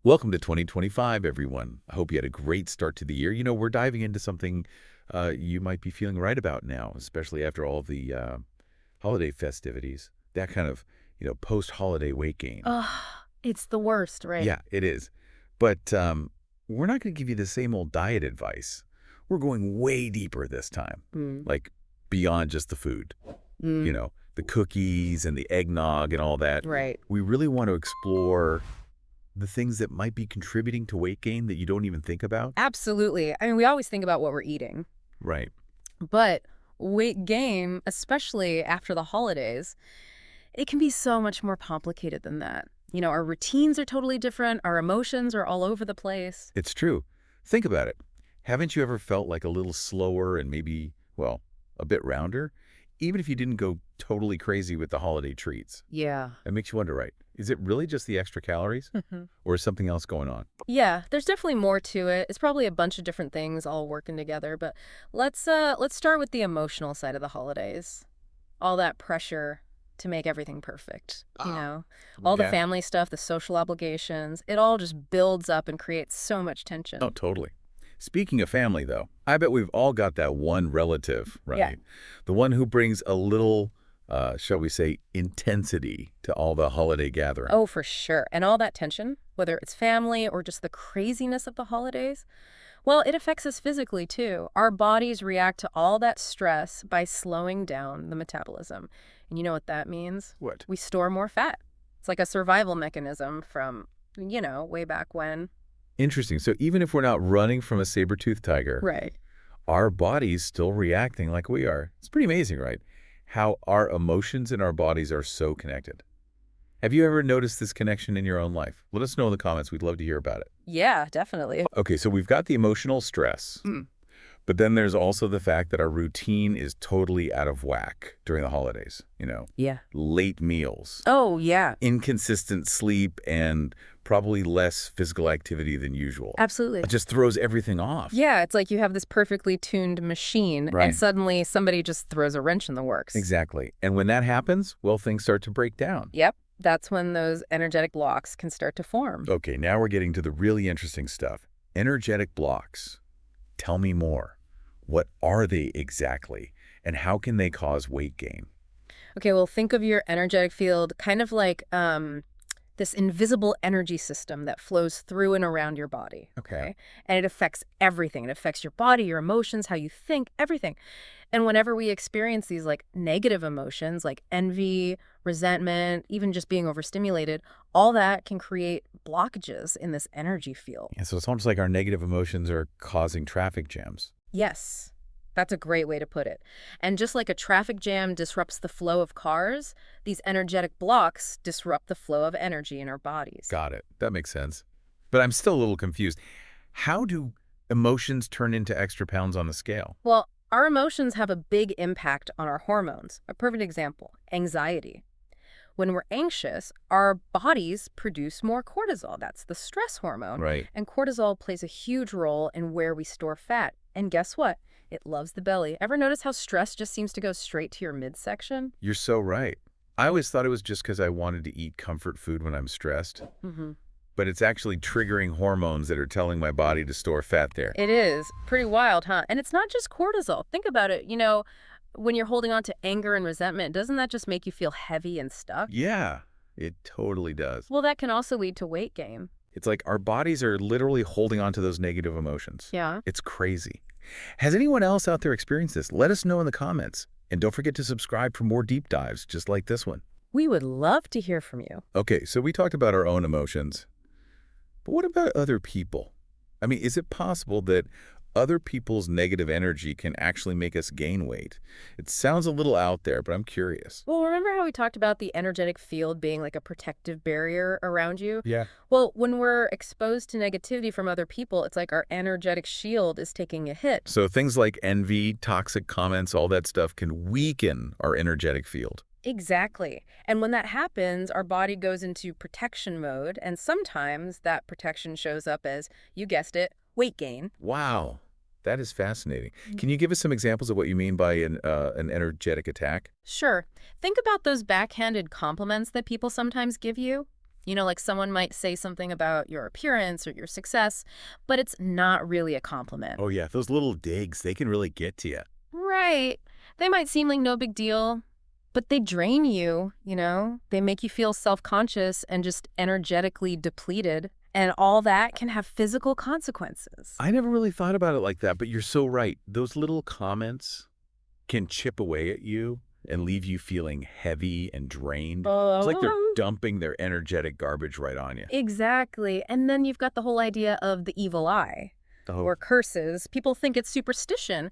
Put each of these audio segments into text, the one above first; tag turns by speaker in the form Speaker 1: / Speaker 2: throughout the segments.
Speaker 1: Welcome to 2025, everyone. I hope you had a great start to the year. We're diving into something you might be feeling right about now, especially after all the holiday festivities. That kind of, post-holiday weight gain.
Speaker 2: Ugh, it's the worst, right?
Speaker 1: Yeah, it is. But we're not going to give you the same old diet advice. We're going way deeper this time,
Speaker 2: Mm.
Speaker 1: like beyond just the food,
Speaker 2: Mm,
Speaker 1: the cookies and the eggnog and all that.
Speaker 2: right.
Speaker 1: We really want to explore the things that might be contributing to weight gain that you don't even think about.
Speaker 2: Absolutely. I mean, we always think about what we're eating,
Speaker 1: Right.
Speaker 2: but weight gain, especially after the holidays, it can be so much more complicated than that. Our routines are totally different. Our emotions are all over the place.
Speaker 1: It's true. Think about it. Haven't you ever felt like a little slower and maybe, well, a bit rounder? Even if you didn't go totally crazy with the holiday treats.
Speaker 2: Yeah.
Speaker 1: It makes you wonder, right? Is it really just the extra calories or is something else going on?
Speaker 2: Yeah, there's definitely more to it. It's probably a bunch of different things all working together, but let's start with the emotional side of the holidays. All that pressure to make everything perfect, all the
Speaker 1: Yeah.
Speaker 2: family stuff, the social obligations, it all just builds up and creates so much
Speaker 1: Oh,
Speaker 2: tension.
Speaker 1: totally. Speaking of family, though, I bet we've all got that one relative,
Speaker 2: Yeah.
Speaker 1: right? The one who brings a little, shall we say, intensity to all the holiday gathering.
Speaker 2: Oh, for sure. And all that tension, whether it's family or just the craziness of the holidays, well, it affects us physically too. Our bodies react to all that stress by slowing down the metabolism. And you know what that means?
Speaker 1: What?
Speaker 2: We store more fat. It's like a survival mechanism from, way back when.
Speaker 1: Interesting. So even if we're not running from a saber-toothed tiger,
Speaker 2: Right.
Speaker 1: our body's still reacting like we are. It's pretty amazing, right? How our emotions and our bodies are so connected. Have you ever noticed this connection in your own life? Let us know in the comments. We'd love to hear about it.
Speaker 2: Yeah, definitely.
Speaker 1: Okay, so we've got the emotional stress,
Speaker 2: Mm.
Speaker 1: but then there's also the fact that our routine is totally out of whack during the holidays.
Speaker 2: Yeah.
Speaker 1: Late meals,
Speaker 2: Oh, yeah.
Speaker 1: inconsistent sleep, and probably less physical activity than usual.
Speaker 2: Absolutely.
Speaker 1: It just throws everything off.
Speaker 2: Yeah, it's like you have this perfectly tuned machine, and
Speaker 1: Right.
Speaker 2: suddenly somebody just throws a wrench in the works.
Speaker 1: Exactly. And when that happens, well, things start to break down.
Speaker 2: Yep, that's when those energetic blocks can start to form.
Speaker 1: Okay, now we're getting to the really interesting stuff. Energetic blocks. Tell me more. What are they exactly? And how can they cause weight gain?
Speaker 2: Okay, well, think of your energetic field kind of like this invisible energy system that flows through and around your body.
Speaker 1: Okay.
Speaker 2: Okay. And it affects everything. It affects your body, your emotions, how you think, everything. And whenever we experience these like negative emotions like envy, resentment, even just being overstimulated, all that can create blockages in this energy field.
Speaker 1: Yeah, so it's almost like our negative emotions are causing traffic jams.
Speaker 2: Yes, that's a great way to put it. And just like a traffic jam disrupts the flow of cars, these energetic blocks disrupt the flow of energy in our bodies.
Speaker 1: Got it. That makes sense. But I'm still a little confused. How do emotions turn into extra pounds on the scale?
Speaker 2: Well, our emotions have a big impact on our hormones. A perfect example, anxiety. When we're anxious, our bodies produce more cortisol. That's the stress hormone.
Speaker 1: Right.
Speaker 2: And cortisol plays a huge role in where we store fat. And guess what? It loves the belly. Ever notice how stress just seems to go straight to your midsection?
Speaker 1: You're so right. I always thought it was just because I wanted to eat comfort food when I'm stressed,
Speaker 2: Mm-hmm.
Speaker 1: but it's actually triggering hormones that are telling my body to store fat there.
Speaker 2: It is pretty wild, huh? And it's not just cortisol. Think about it. When you're holding on to anger and resentment, doesn't that just make you feel heavy and stuck?
Speaker 1: Yeah, it totally does.
Speaker 2: Well, that can also lead to weight gain.
Speaker 1: It's like our bodies are literally holding on to those negative emotions.
Speaker 2: Yeah.
Speaker 1: It's crazy. Has anyone else out there experienced this? Let us know in the comments. And don't forget to subscribe for more deep dives just like this one.
Speaker 2: We would love to hear from you.
Speaker 1: Okay, so we talked about our own emotions. But what about other people? I mean, is it possible that other people's negative energy can actually make us gain weight? It sounds a little out there, but I'm curious.
Speaker 2: Well, remember how we talked about the energetic field being like a protective barrier around you?
Speaker 1: Yeah.
Speaker 2: Well, when we're exposed to negativity from other people, it's like our energetic shield is taking a hit.
Speaker 1: So things like envy, toxic comments, all that stuff can weaken our energetic field.
Speaker 2: Exactly. And when that happens, our body goes into protection mode, and sometimes that protection shows up as, you guessed it, weight gain.
Speaker 1: Wow, that is fascinating. Can you give us some examples of what you mean by an energetic attack?
Speaker 2: Sure. Think about those backhanded compliments that people sometimes give you. Like someone might say something about your appearance or your success, but it's not really a compliment.
Speaker 1: Oh, yeah, those little digs, they can really get to you.
Speaker 2: Right. They might seem like no big deal, but they drain you. They make you feel self-conscious and just energetically depleted. And all that can have physical consequences.
Speaker 1: I never really thought about it like that, but you're so right. Those little comments can chip away at you and leave you feeling heavy and drained. It's like they're
Speaker 2: Oh,
Speaker 1: dumping their energetic garbage right on you.
Speaker 2: exactly. And then you've got the whole idea of the evil eye
Speaker 1: Oh,
Speaker 2: or curses. People think it's superstition,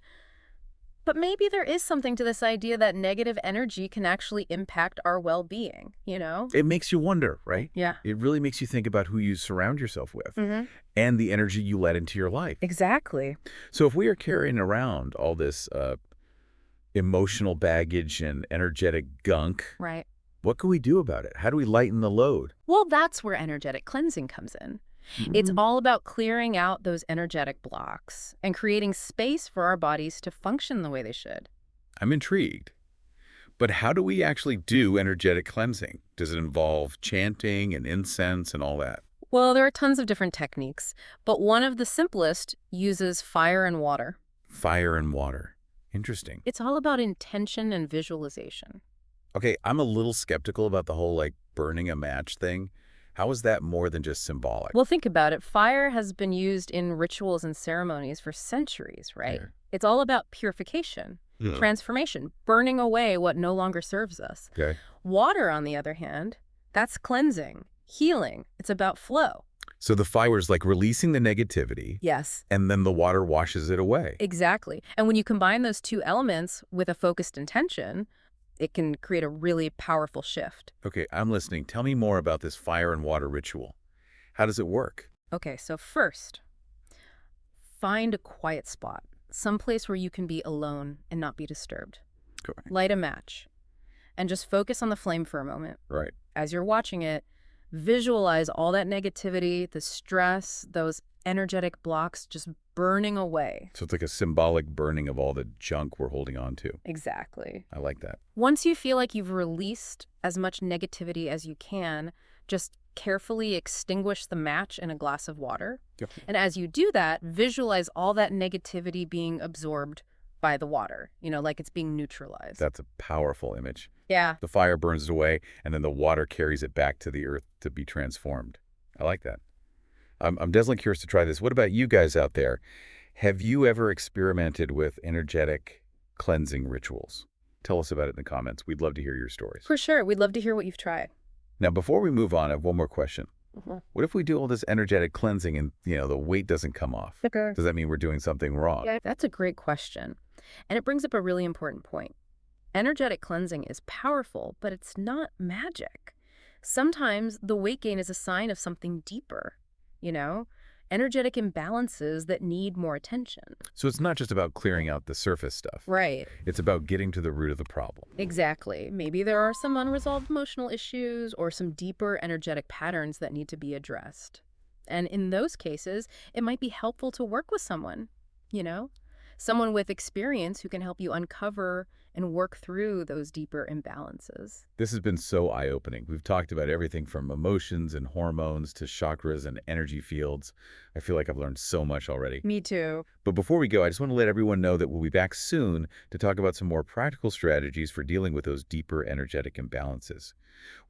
Speaker 2: but maybe there is something to this idea that negative energy can actually impact our well-being?
Speaker 1: it makes you wonder, right?
Speaker 2: Yeah.
Speaker 1: It really makes you think about who you surround yourself with
Speaker 2: Mm-hmm.
Speaker 1: and the energy you let into your life.
Speaker 2: Exactly.
Speaker 1: So if we are carrying around all this emotional baggage and energetic gunk,
Speaker 2: Right.
Speaker 1: what can we do about it? How do we lighten the load?
Speaker 2: Well, that's where energetic cleansing comes in. It's
Speaker 1: Mhm.
Speaker 2: all about clearing out those energetic blocks and creating space for our bodies to function the way they should.
Speaker 1: I'm intrigued. But how do we actually do energetic cleansing? Does it involve chanting and incense and all that?
Speaker 2: Well, there are tons of different techniques, but one of the simplest uses fire and water.
Speaker 1: Fire and water. Interesting.
Speaker 2: It's all about intention and visualization.
Speaker 1: Okay, I'm a little skeptical about the whole like burning a match thing. How is that more than just symbolic?
Speaker 2: Well, think about it. Fire has been used in rituals and ceremonies for centuries, right?
Speaker 1: Yeah.
Speaker 2: It's all about purification,
Speaker 1: Yeah.
Speaker 2: transformation, burning away what no longer serves us.
Speaker 1: Okay.
Speaker 2: Water, on the other hand, that's cleansing, healing. It's about flow.
Speaker 1: So the fire is like releasing the negativity
Speaker 2: Yes,
Speaker 1: and then the water washes it away.
Speaker 2: exactly. And when you combine those two elements with a focused intention, it can create a really powerful shift.
Speaker 1: Okay, I'm listening. Tell me more about this fire and water ritual. How does it work?
Speaker 2: Okay, so first, find a quiet spot, someplace where you can be alone and not be disturbed.
Speaker 1: Correct.
Speaker 2: Light a match and just focus on the flame for a moment.
Speaker 1: Right.
Speaker 2: As you're watching it, visualize all that negativity, the stress, those energetic blocks just burning away.
Speaker 1: So it's like a symbolic burning of all the junk we're holding on to.
Speaker 2: Exactly.
Speaker 1: I like that.
Speaker 2: Once you feel like you've released as much negativity as you can, just carefully extinguish the match in a glass of water.
Speaker 1: Yep.
Speaker 2: And as you do that, visualize all that negativity being absorbed by the water, like it's being neutralized.
Speaker 1: That's a powerful image.
Speaker 2: Yeah.
Speaker 1: The fire burns it away, and then the water carries it back to the earth to be transformed. I like that. I'm definitely curious to try this. What about you guys out there? Have you ever experimented with energetic cleansing rituals? Tell us about it in the comments. We'd love to hear your stories.
Speaker 2: For sure. We'd love to hear what you've tried.
Speaker 1: Now, before we move on, I have one more question.
Speaker 2: Mhm.
Speaker 1: What if we do all this energetic cleansing and, the weight doesn't come off?
Speaker 2: Okay.
Speaker 1: Does that mean we're doing something wrong?
Speaker 2: Yeah, that's a great question. And it brings up a really important point. Energetic cleansing is powerful, but it's not magic. Sometimes the weight gain is a sign of something deeper, you know? Energetic imbalances that need more attention.
Speaker 1: So it's not just about clearing out the surface stuff.
Speaker 2: Right.
Speaker 1: It's about getting to the root of the problem.
Speaker 2: Exactly. Maybe there are some unresolved emotional issues or some deeper energetic patterns that need to be addressed. And in those cases, it might be helpful to work with someone, someone with experience who can help you uncover and work through those deeper imbalances.
Speaker 1: This has been so eye-opening. We've talked about everything from emotions and hormones to chakras and energy fields. I feel like I've learned so much already.
Speaker 2: Me too.
Speaker 1: But before we go, I just want to let everyone know that we'll be back soon to talk about some more practical strategies for dealing with those deeper energetic imbalances.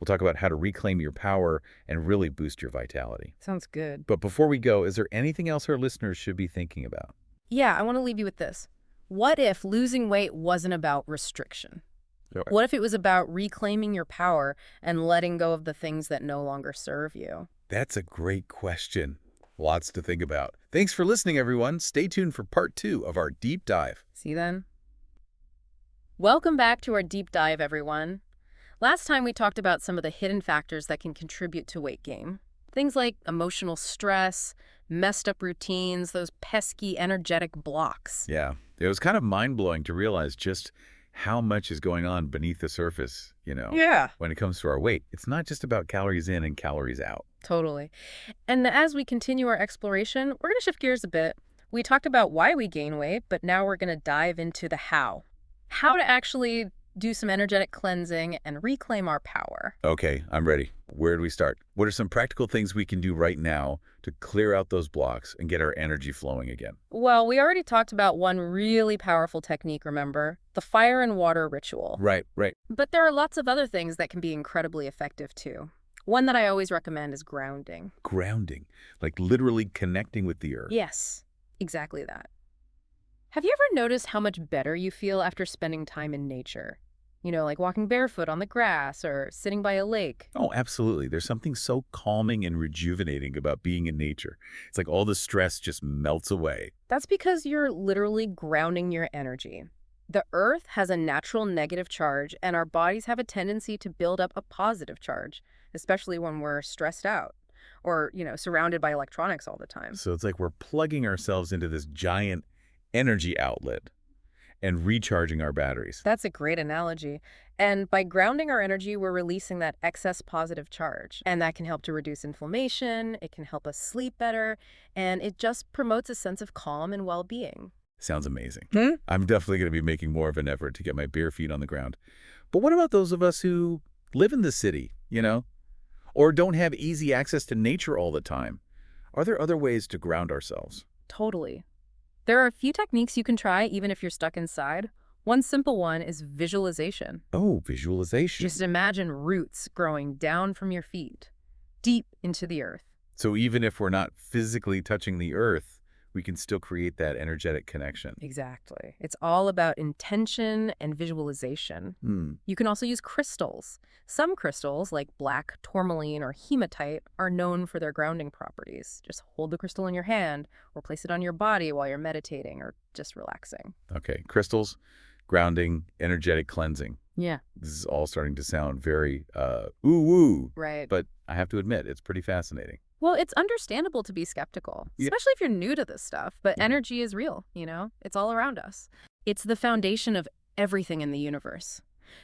Speaker 1: We'll talk about how to reclaim your power and really boost your vitality.
Speaker 2: Sounds good.
Speaker 1: But before we go, is there anything else our listeners should be thinking about?
Speaker 2: Yeah, I want to leave you with this. What if losing weight wasn't about restriction?
Speaker 1: Okay.
Speaker 2: What if it was about reclaiming your power and letting go of the things that no longer serve you?
Speaker 1: That's a great question. Lots to think about. Thanks for listening, everyone. Stay tuned for part 2 of our deep dive.
Speaker 2: See you then. Welcome back to our deep dive, everyone. Last time we talked about some of the hidden factors that can contribute to weight gain. Things like emotional stress, messed up routines, those pesky energetic blocks.
Speaker 1: Yeah, it was kind of mind-blowing to realize just how much is going on beneath the surface,
Speaker 2: Yeah.
Speaker 1: when it comes to our weight. It's not just about calories in and calories out.
Speaker 2: Totally. And as we continue our exploration, we're going to shift gears a bit. We talked about why we gain weight, but now we're going to dive into the how. How to actually do some energetic cleansing, and reclaim our power.
Speaker 1: Okay, I'm ready. Where do we start? What are some practical things we can do right now to clear out those blocks and get our energy flowing again?
Speaker 2: Well, we already talked about one really powerful technique, remember? The fire and water ritual.
Speaker 1: Right, right.
Speaker 2: But there are lots of other things that can be incredibly effective too. One that I always recommend is grounding.
Speaker 1: Grounding, like literally connecting with the earth.
Speaker 2: Yes, exactly that. Have you ever noticed how much better you feel after spending time in nature? Like walking barefoot on the grass or sitting by a lake.
Speaker 1: Oh, absolutely. There's something so calming and rejuvenating about being in nature. It's like all the stress just melts away.
Speaker 2: That's because you're literally grounding your energy. The earth has a natural negative charge, and our bodies have a tendency to build up a positive charge, especially when we're stressed out or, surrounded by electronics all the time.
Speaker 1: So it's like we're plugging ourselves into this giant energy outlet and recharging our batteries.
Speaker 2: That's a great analogy. And by grounding our energy, we're releasing that excess positive charge. And that can help to reduce inflammation, it can help us sleep better, and it just promotes a sense of calm and well-being.
Speaker 1: Sounds amazing.
Speaker 2: Hmm?
Speaker 1: I'm definitely going to be making more of an effort to get my bare feet on the ground. But what about those of us who live in the city, or don't have easy access to nature all the time? Are there other ways to ground ourselves?
Speaker 2: Totally. There are a few techniques you can try even if you're stuck inside. One simple one is visualization.
Speaker 1: Oh, visualization.
Speaker 2: Just imagine roots growing down from your feet, deep into the earth.
Speaker 1: So even if we're not physically touching the earth, we can still create that energetic connection.
Speaker 2: Exactly. It's all about intention and visualization.
Speaker 1: Hmm.
Speaker 2: You can also use crystals. Some crystals, like black tourmaline or hematite, are known for their grounding properties. Just hold the crystal in your hand or place it on your body while you're meditating or just relaxing.
Speaker 1: Okay, crystals, grounding, energetic cleansing.
Speaker 2: Yeah.
Speaker 1: This is all starting to sound very ooh-woo,
Speaker 2: Right.
Speaker 1: but I have to admit, it's pretty fascinating.
Speaker 2: Well, it's understandable to be skeptical,
Speaker 1: Yeah.
Speaker 2: especially if you're new to this stuff, but
Speaker 1: Mhm.
Speaker 2: energy is real, It's all around us. It's the foundation of everything in the universe.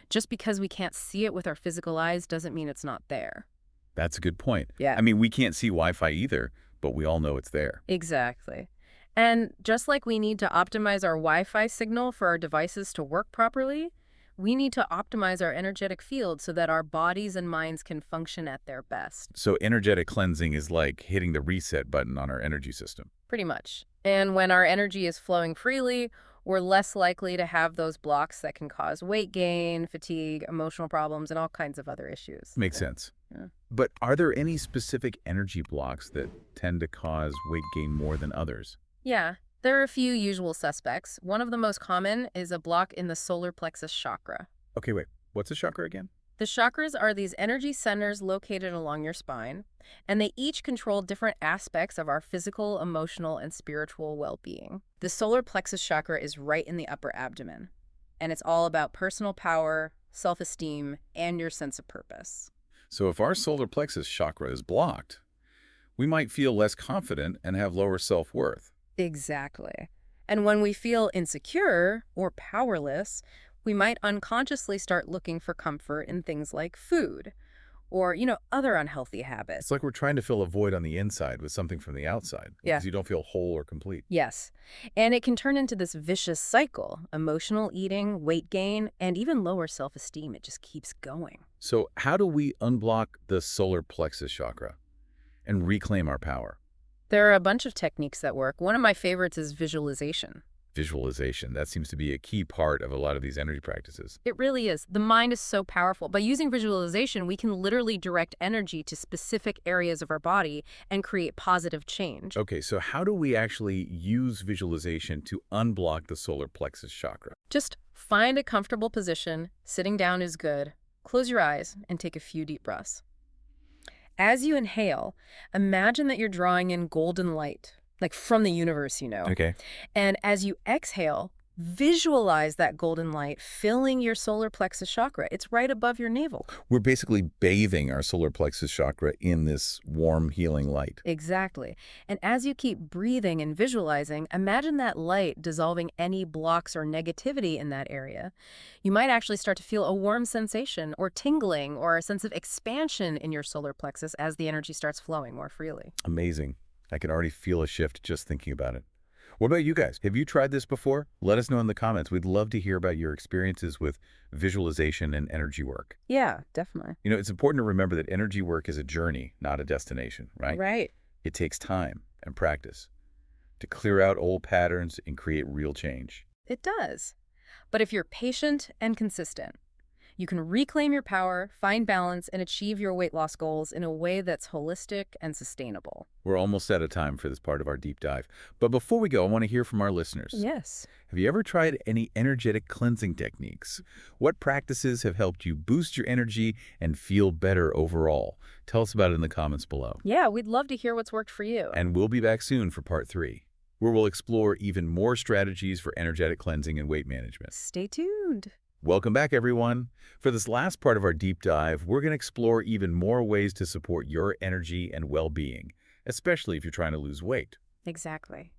Speaker 2: Just because we can't see it with our physical eyes doesn't mean it's not there.
Speaker 1: That's a good point.
Speaker 2: Yeah.
Speaker 1: I mean, we can't see Wi-Fi either, but we all know it's there.
Speaker 2: Exactly. And just like we need to optimize our Wi-Fi signal for our devices to work properly, we need to optimize our energetic field so that our bodies and minds can function at their best.
Speaker 1: So energetic cleansing is like hitting the reset button on our energy system.
Speaker 2: Pretty much. And when our energy is flowing freely, we're less likely to have those blocks that can cause weight gain, fatigue, emotional problems, and all kinds of other issues.
Speaker 1: Makes sense.
Speaker 2: Yeah.
Speaker 1: But are there any specific energy blocks that tend to cause weight gain more than others?
Speaker 2: Yeah, there are a few usual suspects. One of the most common is a block in the solar plexus chakra.
Speaker 1: Okay, wait. What's a chakra again?
Speaker 2: The chakras are these energy centers located along your spine, and they each control different aspects of our physical, emotional, and spiritual well-being. The solar plexus chakra is right in the upper abdomen, and it's all about personal power, self-esteem, and your sense of purpose.
Speaker 1: So if our solar plexus chakra is blocked, we might feel less confident and have lower self-worth.
Speaker 2: Exactly. And when we feel insecure or powerless, we might unconsciously start looking for comfort in things like food or, other unhealthy habits.
Speaker 1: It's like we're trying to fill a void on the inside with something from the outside
Speaker 2: Yeah.
Speaker 1: because you don't feel whole or complete.
Speaker 2: Yes. And it can turn into this vicious cycle, emotional eating, weight gain, and even lower self-esteem. It just keeps going.
Speaker 1: So how do we unblock the solar plexus chakra and reclaim our power?
Speaker 2: There are a bunch of techniques that work. One of my favorites is visualization.
Speaker 1: Visualization, that seems to be a key part of a lot of these energy practices.
Speaker 2: It really is. The mind is so powerful. By using visualization, we can literally direct energy to specific areas of our body and create positive change.
Speaker 1: Okay, so how do we actually use visualization to unblock the solar plexus chakra?
Speaker 2: Just find a comfortable position. Sitting down is good. Close your eyes and take a few deep breaths. As you inhale, imagine that you're drawing in golden light, like from the universe,
Speaker 1: Okay.
Speaker 2: And as you exhale, visualize that golden light filling your solar plexus chakra. It's right above your navel.
Speaker 1: We're basically bathing our solar plexus chakra in this warm, healing light.
Speaker 2: Exactly. And as you keep breathing and visualizing, imagine that light dissolving any blocks or negativity in that area. You might actually start to feel a warm sensation or tingling or a sense of expansion in your solar plexus as the energy starts flowing more freely.
Speaker 1: Amazing. I can already feel a shift just thinking about it. What about you guys? Have you tried this before? Let us know in the comments. We'd love to hear about your experiences with visualization and energy work.
Speaker 2: Yeah, definitely.
Speaker 1: It's important to remember that energy work is a journey, not a destination, right?
Speaker 2: Right.
Speaker 1: It takes time and practice to clear out old patterns and create real change.
Speaker 2: It does. But if you're patient and consistent, you can reclaim your power, find balance, and achieve your weight loss goals in a way that's holistic and sustainable.
Speaker 1: We're almost out of time for this part of our deep dive. But before we go, I want to hear from our listeners.
Speaker 2: Yes.
Speaker 1: Have you ever tried any energetic cleansing techniques? What practices have helped you boost your energy and feel better overall? Tell us about it in the comments below.
Speaker 2: Yeah, we'd love to hear what's worked for you.
Speaker 1: And we'll be back soon for part 3, where we'll explore even more strategies for energetic cleansing and weight management.
Speaker 2: Stay tuned.
Speaker 1: Welcome back, everyone. For this last part of our deep dive, we're going to explore even more ways to support your energy and well-being, especially if you're trying to lose weight.
Speaker 2: Exactly.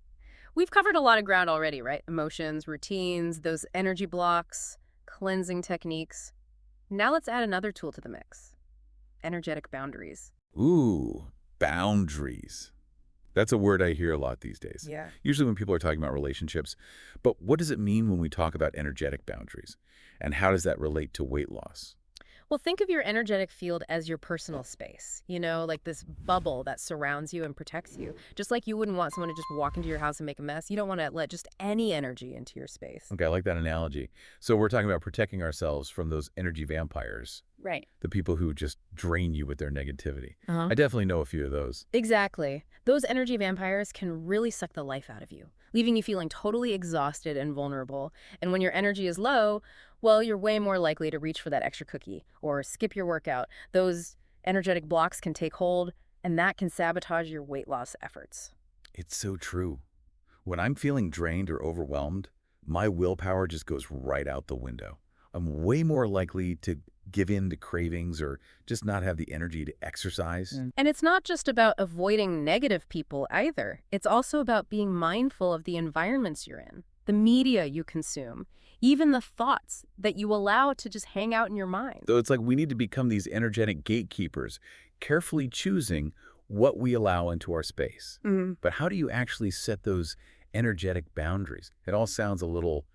Speaker 2: We've covered a lot of ground already, right? Emotions, routines, those energy blocks, cleansing techniques. Now let's add another tool to the mix. Energetic boundaries.
Speaker 1: Ooh, boundaries. That's a word I hear a lot these days,
Speaker 2: Yeah.
Speaker 1: usually when people are talking about relationships. But what does it mean when we talk about energetic boundaries? And how does that relate to weight loss?
Speaker 2: Well, think of your energetic field as your personal space, like this bubble that surrounds you and protects you. Just like you wouldn't want someone to just walk into your house and make a mess. You don't want to let just any energy into your space.
Speaker 1: Okay, I like that analogy. So we're talking about protecting ourselves from those energy vampires,
Speaker 2: Right.
Speaker 1: the people who just drain you with their negativity.
Speaker 2: Uh-huh.
Speaker 1: I definitely know a few of those.
Speaker 2: Exactly. Those energy vampires can really suck the life out of you, leaving you feeling totally exhausted and vulnerable. And when your energy is low, well, you're way more likely to reach for that extra cookie or skip your workout. Those energetic blocks can take hold, and that can sabotage your weight loss efforts.
Speaker 1: It's so true. When I'm feeling drained or overwhelmed, my willpower just goes right out the window. I'm way more likely to give in to cravings or just not have the energy to exercise.
Speaker 2: And it's not just about avoiding negative people either. It's also about being mindful of the environments you're in, the media you consume, even the thoughts that you allow to just hang out in your mind.
Speaker 1: So it's like we need to become these energetic gatekeepers, carefully choosing what we allow into our space. But how do you actually set those energetic boundaries? It all sounds a little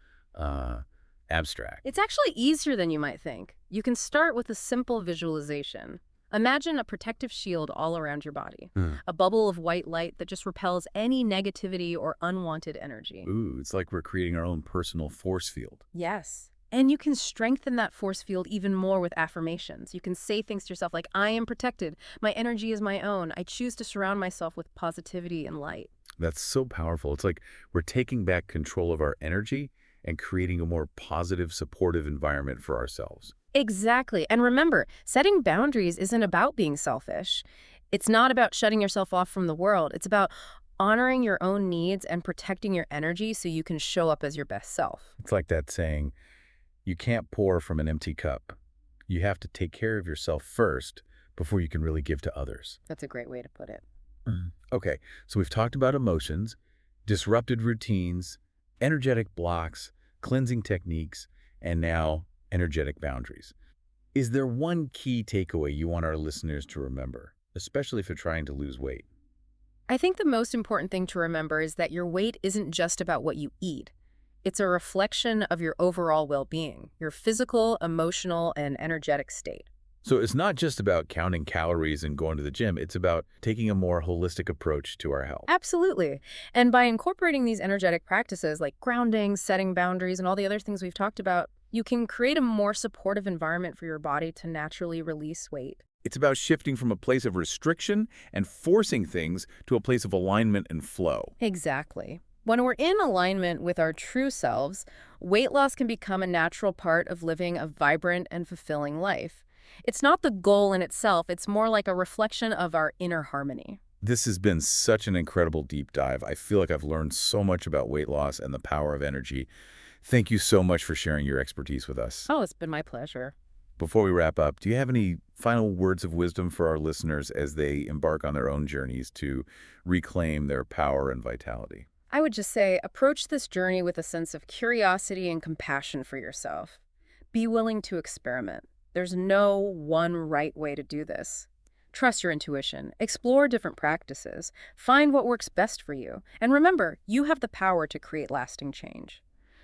Speaker 1: abstract.
Speaker 2: It's actually easier than you might think. You can start with a simple visualization. Imagine a protective shield all around your body, a bubble of white light that just repels any negativity or unwanted energy.
Speaker 1: Ooh, it's like we're creating our own personal force field.
Speaker 2: Yes. And you can strengthen that force field even more with affirmations. You can say things to yourself like, I am protected. My energy is my own. I choose to surround myself with positivity and light.
Speaker 1: That's so powerful. It's like we're taking back control of our energy and creating a more positive, supportive environment for ourselves.
Speaker 2: Exactly. And remember, setting boundaries isn't about being selfish. It's not about shutting yourself off from the world. It's about honoring your own needs and protecting your energy so you can show up as your best self.
Speaker 1: It's like that saying, you can't pour from an empty cup. You have to take care of yourself first before you can really give to others.
Speaker 2: That's a great way to put it.
Speaker 1: Okay, so we've talked about emotions, disrupted routines, energetic blocks, cleansing techniques, and now energetic boundaries. Is there one key takeaway you want our listeners to remember, especially if you're trying to lose weight?
Speaker 2: I think the most important thing to remember is that your weight isn't just about what you eat. It's a reflection of your overall well-being, your physical, emotional, and energetic state.
Speaker 1: So it's not just about counting calories and going to the gym. It's about taking a more holistic approach to our health.
Speaker 2: Absolutely. And by incorporating these energetic practices like grounding, setting boundaries, and all the other things we've talked about, you can create a more supportive environment for your body to naturally release weight.
Speaker 1: It's about shifting from a place of restriction and forcing things to a place of alignment and flow.
Speaker 2: Exactly. When we're in alignment with our true selves, weight loss can become a natural part of living a vibrant and fulfilling life. It's not the goal in itself, it's more like a reflection of our inner harmony.
Speaker 1: This has been such an incredible deep dive. I feel like I've learned so much about weight loss and the power of energy. Thank you so much for sharing your expertise with us.
Speaker 2: Oh, it's been my pleasure.
Speaker 1: Before we wrap up, do you have any final words of wisdom for our listeners as they embark on their own journeys to reclaim their power and vitality?
Speaker 2: I would just say, approach this journey with a sense of curiosity and compassion for yourself. Be willing to experiment. There's no one right way to do this. Trust your intuition, explore different practices, find what works best for you, and remember, you have the power to create lasting change.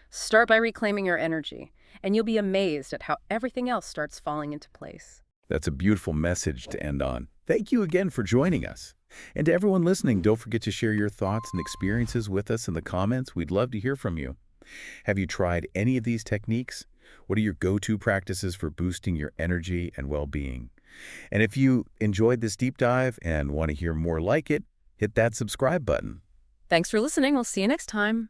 Speaker 2: Start by reclaiming your energy, and you'll be amazed at how everything else starts falling into place.
Speaker 1: That's a beautiful message to end on. Thank you again for joining us. And to everyone listening, don't forget to share your thoughts and experiences with us in the comments. We'd love to hear from you. Have you tried any of these techniques? What are your go-to practices for boosting your energy and well-being? And if you enjoyed this deep dive and want to hear more like it, hit that subscribe button.
Speaker 2: Thanks for listening. We'll see you next time.